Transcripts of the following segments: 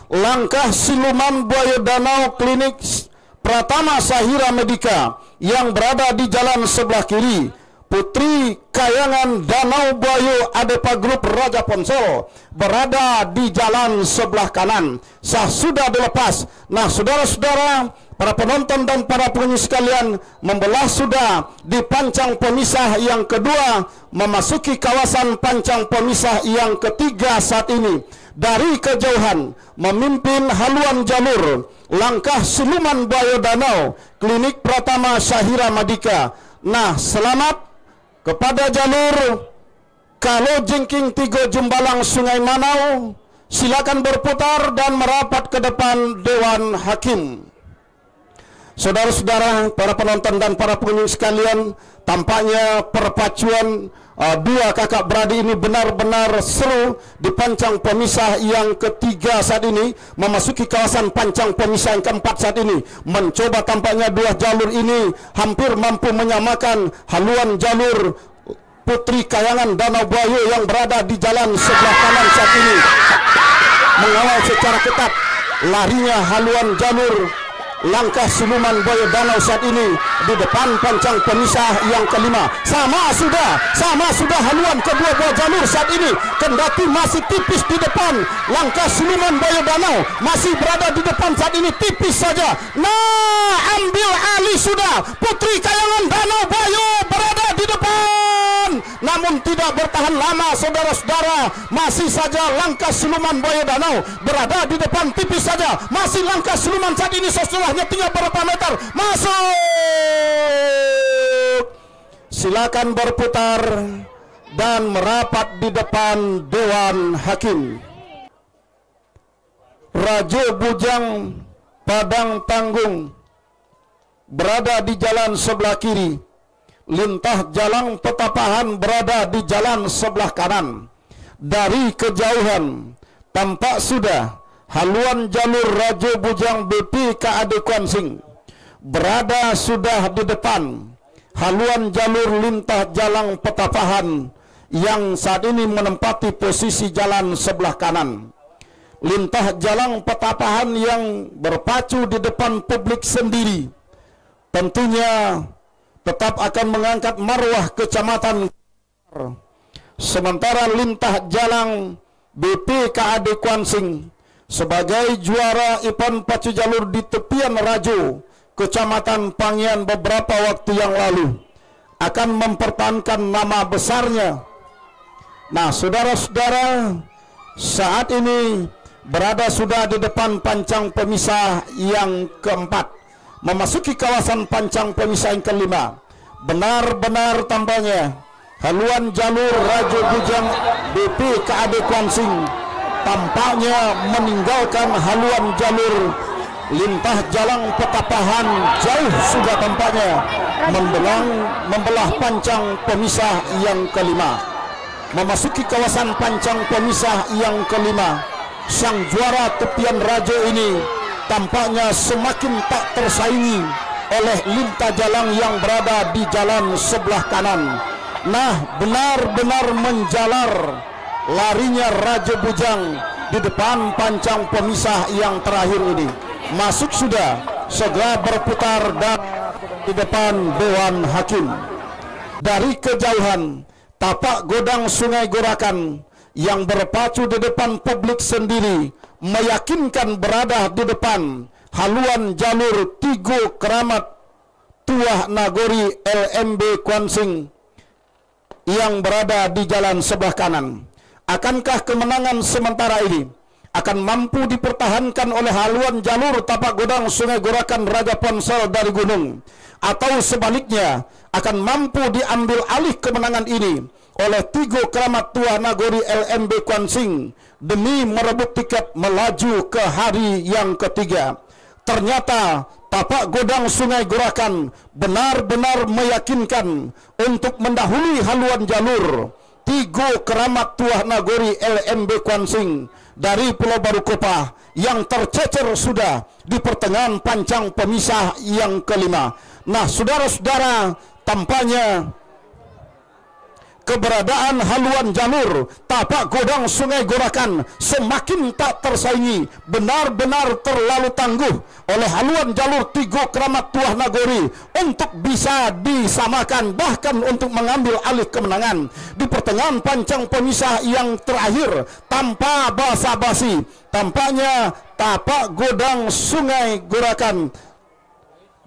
langkah siluman buaya danau klinik Pratama Sahira Medika yang berada di jalan sebelah kiri, Putri Kayangan Danau Buaya Adepa Group Raja Ponsel berada di jalan sebelah kanan. Sah sudah dilepas. Nah, saudara-saudara, para penonton dan para pengunjung sekalian, membelah sudah di pancang pemisah yang kedua, memasuki kawasan pancang pemisah yang ketiga saat ini. Dari kejauhan memimpin haluan jalur langkah siluman buaya danau klinik Pratama Sahira Medika. Nah, selamat kepada jalur Kalo Jengking 3 Jumbalang Sungai Manau. Silakan berputar dan merapat ke depan Dewan Hakim. Saudara-saudara, para penonton dan para pengunjung sekalian, tampaknya perpacuan dua kakak beradik ini benar-benar seru di pancang pemisah yang ketiga saat ini, memasuki kawasan pancang pemisah yang keempat saat ini. Mencoba tampaknya dua jalur ini hampir mampu menyamakan haluan jalur Putri Kayangan Danau Buaya yang berada di jalan sebelah kanan saat ini, mengawal secara ketat larinya haluan jalur langkah siluman buaya danau saat ini di depan pancang pemisah yang kelima. Sama sudah haluan kedua buah jalur saat ini, kendati masih tipis di depan. Langkah siluman buaya danau masih berada di depan saat ini, tipis saja. Nah, ambil alih sudah Putri Kayangan Danau Buaya berada di depan, namun tidak bertahan lama, saudara-saudara. Masih saja langkah siluman buaya danau berada di depan, tipis saja. Masih langkah siluman saat ini, setelahnya tinggal berapa meter. Masuk. Silakan berputar dan merapat di depan Dewan Hakim. Raja Bujang Padang Tanggung berada di jalan sebelah kiri. Lintah Jalang Petapahan berada di jalan sebelah kanan. Dari kejauhan tampak sudah haluan jalur Raja Bujang BP KAD Kuansing berada sudah di depan haluan jalur Lintah Jalang Petapahan yang saat ini menempati posisi jalan sebelah kanan. Lintah Jalang Petapahan yang berpacu di depan publik sendiri tentunya tetap akan mengangkat marwah kecamatan. Sementara Lintah Jalang BP KAD Kuansing sebagai juara event pacu jalur di tepian Rajo Kecamatan Pangian beberapa waktu yang lalu akan mempertahankan nama besarnya. Nah, saudara-saudara, saat ini berada sudah di depan pancang pemisah yang keempat, memasuki kawasan pancang pemisah yang kelima. Benar-benar tampaknya haluan jalur Raja Bujang BP KAD Kuansing tampaknya meninggalkan haluan jalur Lintah Jalang Petapahan jauh sudah tampaknya membelah pancang pemisah yang kelima. Memasuki kawasan pancang pemisah yang kelima, sang juara tepian Raja ini tampaknya semakin tak tersaingi oleh Lintah Jalang yang berada di jalan sebelah kanan. Nah, benar-benar menjalar larinya Raja Bujang di depan pancang pemisah yang terakhir ini. Masuk sudah, segera berputar dan di depan Dewan Hakim. Dari kejauhan tapak godang Sungai Gorakan yang berpacu di depan publik sendiri meyakinkan berada di depan haluan jalur Tigo Keramat Tuah Nagori LMB Kuansing yang berada di jalan sebelah kanan. Akankah kemenangan sementara ini akan mampu dipertahankan oleh haluan jalur tapak godang Sungai Gorakan Raja Ponsel dari Gunung, atau sebaliknya akan mampu diambil alih kemenangan ini oleh Tigo Keramat Tuah Nagori LMB Kuansing demi merebut tiket melaju ke hari yang ketiga? Ternyata tapak godang Sungai Gorakan benar-benar meyakinkan untuk mendahului haluan jalur Tigo Keramat Tuah Nagori LMB Kuansing dari Pulau Baru Kopah yang tercecer sudah di pertengahan pancang pemisah yang kelima. Nah, saudara-saudara, tampaknya keberadaan haluan jalur tapak godang Sungai Gorakan semakin tak tersaingi, benar-benar terlalu tangguh oleh haluan jalur Tigo Keramat Tuah Nagori untuk bisa disamakan, bahkan untuk mengambil alih kemenangan di pertengahan pancang pemisah yang terakhir. Tanpa basa-basi, tampaknya tapak godang Sungai Gorakan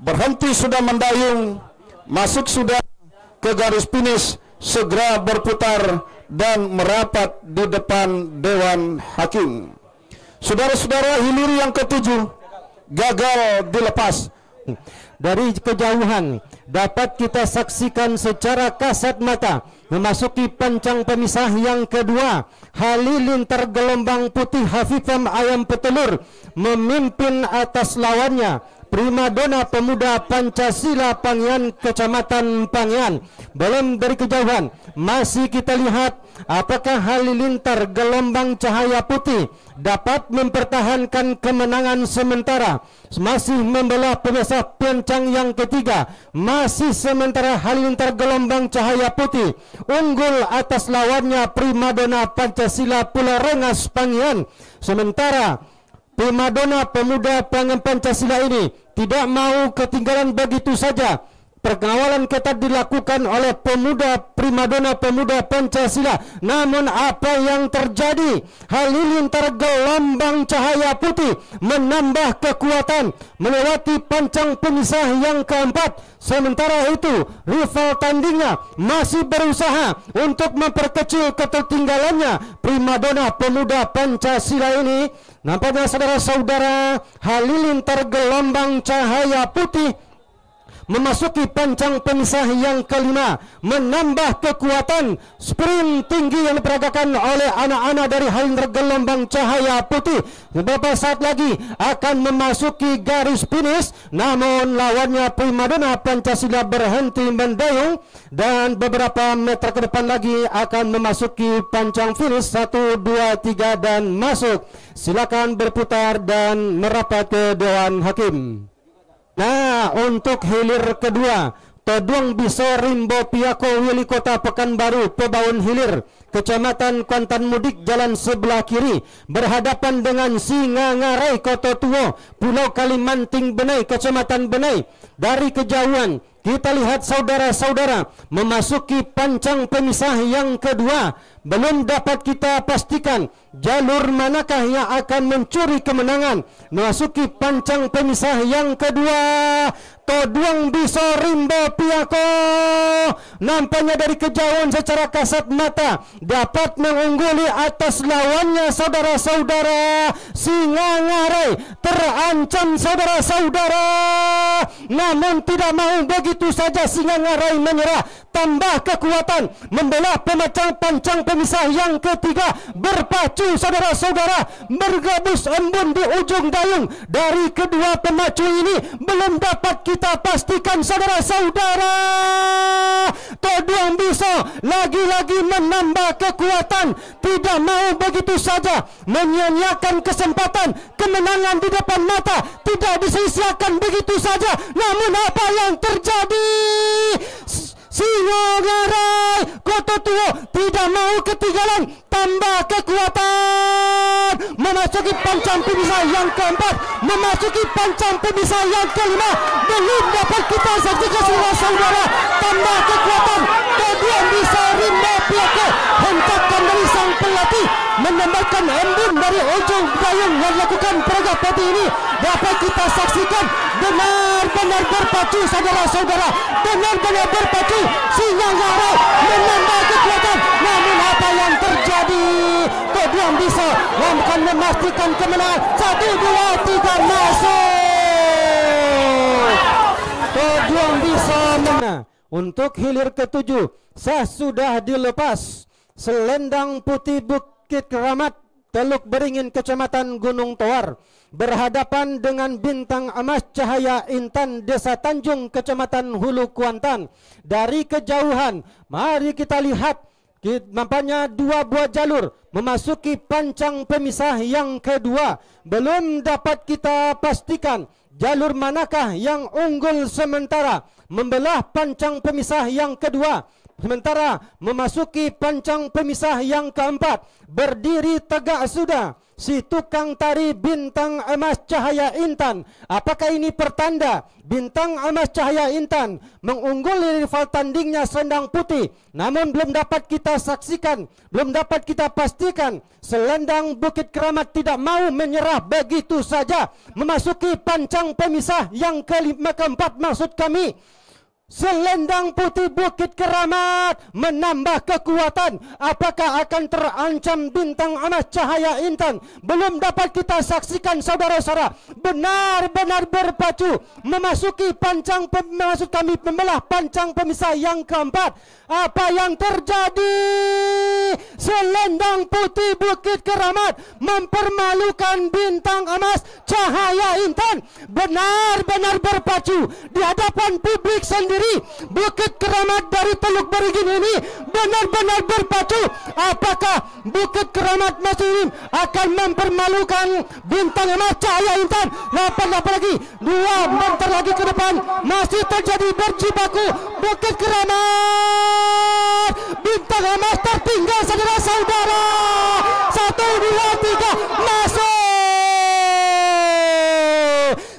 berhenti sudah mendayung, masuk sudah ke garis finish, segera berputar dan merapat di depan Dewan Hakim. Saudara-saudara, hilir yang ketujuh gagal dilepas. Dari kejauhan dapat kita saksikan secara kasat mata memasuki pancang pemisah yang kedua, halilintar gelombang putih Hafifam Ayam Petelur memimpin atas lawannya primadona pemuda Pancasila Pangyan Kecamatan Pangyan. Belum dari kejauhan masih kita lihat apakah halilintar gelombang cahaya putih dapat mempertahankan kemenangan sementara, masih membelah pemisah pancang yang ketiga. Masih sementara halilintar gelombang cahaya putih unggul atas lawannya primadona Pancasila Pulau Rengas Pangyan. Sementara primadona pemuda Pangyan Pancasila ini tidak mau ketinggalan begitu saja. Pengawalan ketat dilakukan oleh pemuda primadona pemuda Pancasila. Namun apa yang terjadi? Halilintar gelombang cahaya putih menambah kekuatan melewati pancang pemisah yang keempat. Sementara itu rival tandingnya masih berusaha untuk memperkecil ketertinggalannya. Primadona pemuda Pancasila ini nampaknya saudara-saudara, halilintar gelombang cahaya putih memasuki pancang pemisah yang kelima, menambah kekuatan. Sprint tinggi yang diperagakan oleh anak-anak dari halilintar gelombang cahaya putih beberapa saat lagi akan memasuki garis finish. Namun lawannya primadona Pancasila berhenti mendayung dan beberapa meter ke depan lagi akan memasuki pancang finish. 1, 2, 3 dan masuk. Silakan berputar dan merapat ke Dewan Hakim. Nah, untuk hilir kedua, Toduang Biso Rimbo Piako Wili Kota Pekanbaru Pebaun Hilir Kecamatan Kuantan Mudik jalan sebelah kiri berhadapan dengan Singangarai Kota Tuo Pulau Kalimanting Benai Kecamatan Benai. Dari kejauhan kita lihat saudara-saudara memasuki pancang pemisah yang kedua. Belum dapat kita pastikan jalur manakah yang akan mencuri kemenangan memasuki pancang pemisah yang kedua. Toduang Biso Rimbo Piako nampaknya dari kejauhan secara kasat mata dapat mengungguli atas lawannya saudara-saudara. Singangarai terancam saudara-saudara, namun tidak mau begitu saja Singangarai menyerah. Tambah kekuatan membelah pemecah pancang pemisah yang ketiga. Berpacu saudara-saudara, bergabus embun di ujung dayung. Dari kedua pemacu ini belum dapat kita pastikan saudara-saudara. Toduang Biso lagi-lagi menambah kekuatan, tidak mau begitu saja menyia-nyiakan kesempatan kemenangan di depan mata, tidak disia-siakan begitu saja. Namun apa yang terjadi? Singangarai Kota Tuo tidak mau ketinggalan, tambah kekuatan memasuki pancang pemisah yang keempat, memasuki pancang pemisah yang kelima. Belum dapat kita saksikan saudara-saudara, tambah kekuatan. Toduang Biso Rimbo Piako hentakan dari sang pelatih menembakkan embun dari ujung dayung yang lakukan peragak putih ini. Dapat kita saksikan benar-benar berpacu saudara-saudara, benar-benar berpacu. Singangarai menambah kekuatan, namun apa yang terjadi? Toduang Biso akan memastikan kemenangan. 1, 2, 3 masuk. Toduang Biso menang. Untuk hilir ketujuh sudah dilepas. Selendang Putih Bukit Keramat Teluk Beringin Kecamatan Gunung Towar berhadapan dengan Bintang Emas Cahaya Intan Desa Tanjung Kecamatan Hulu Kuantan. Dari kejauhan mari kita lihat nampaknya dua buah jalur memasuki pancang pemisah yang kedua. Belum dapat kita pastikan jalur manakah yang unggul sementara membelah pancang pemisah yang kedua. Sementara memasuki pancang pemisah yang keempat, berdiri tegak sudah si tukang tari bintang emas cahaya intan. Apakah ini pertanda bintang emas cahaya intan mengungguli rival tandingnya selendang putih? Namun belum dapat kita saksikan, belum dapat kita pastikan. Selendang Bukit Keramat tidak mau menyerah begitu saja. Memasuki pancang pemisah yang keempat maksud kami. Selendang putih Bukit Keramat menambah kekuatan. Apakah akan terancam bintang emas cahaya intan? Belum dapat kita saksikan saudara-saudara. Benar-benar berpacu memasuki pancang maksud kami pembelah pancang pemisah yang keempat. Apa yang terjadi? Selendang putih Bukit Keramat mempermalukan bintang emas cahaya intan. Benar-benar berpacu di hadapan publik sendiri. Bukit Keramat dari Teluk Beringin ini benar-benar berpacu. Apakah Bukit Keramat Muslim akan mempermalukan bintang emas cahaya intan? 8 lagi, 2 meter lagi ke depan, masih terjadi berjibaku. Bukit Keramat, bintang emas tertinggal saudara-saudara. 1, 2, 3, masuk.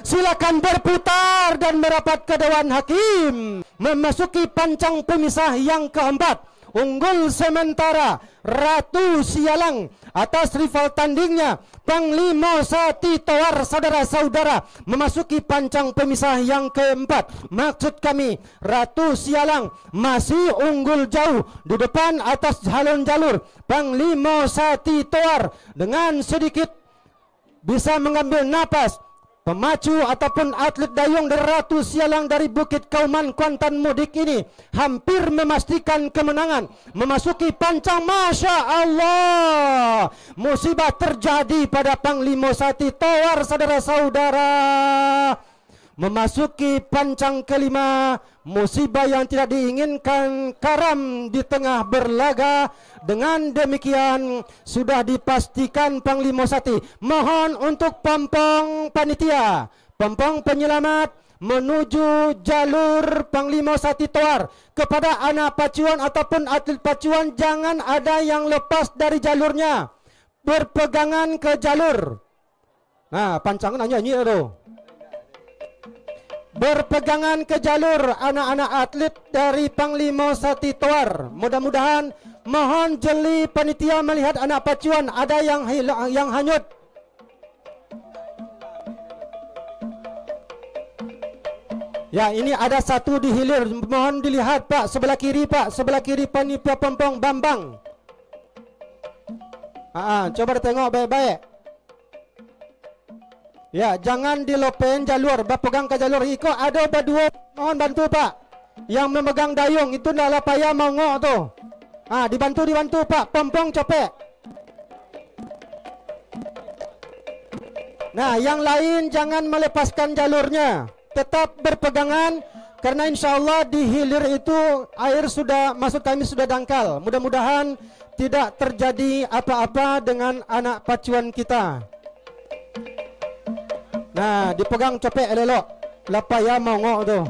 Silakan berputar dan merapat ke Dewan Hakim. Memasuki pancang pemisah yang keempat, unggul sementara Ratu Sialang atas rival tandingnya Panglima Sati Toar. Saudara-saudara, memasuki pancang pemisah yang keempat, maksud kami Ratu Sialang masih unggul jauh di depan atas jalur Panglima Sati Toar. Dengan sedikit bisa mengambil napas, pemacu ataupun atlet dayung dari Ratu Sialang dari Bukit Kauman Kuantan Mudik ini hampir memastikan kemenangan. Memasuki pancang, Masya Allah, musibah terjadi pada Panglima Sati Toar saudara-saudara. Memasuki pancang kelima, musibah yang tidak diinginkan karam di tengah berlaga. Dengan demikian sudah dipastikan Panglima Sati. Mohon untuk pompong panitia, pompong penyelamat menuju jalur Panglima Sati Toar. Kepada anak pacuan ataupun atlet pacuan, jangan ada yang lepas dari jalurnya, berpegangan ke jalur. Nah, pancangan hanya nyanyi itu. Berpegangan ke jalur anak-anak atlet dari Panglima Sati Toar. Mudah-mudahan, mohon jeli panitia melihat anak pacuan ada yang hanyut. Ya, ini ada satu di hilir. Mohon dilihat Pak, sebelah kiri Pak, sebelah kiri panitia pompong Bambang. Coba tengok baik-baik. Ya, jangan dilopen jalur, berpegang ke jalur. Iko ada berdua, mohon bantu Pak. Yang memegang dayung itu adalah payah mau ngok tuh. Dibantu Pak, pompong capek. Nah, yang lain jangan melepaskan jalurnya, tetap berpegangan. Karena insya Allah di hilir itu air sudah, maksud kami sudah dangkal. Mudah-mudahan tidak terjadi apa-apa dengan anak pacuan kita. Nah, dipegang capek elok, lapaya mau ngok tuh.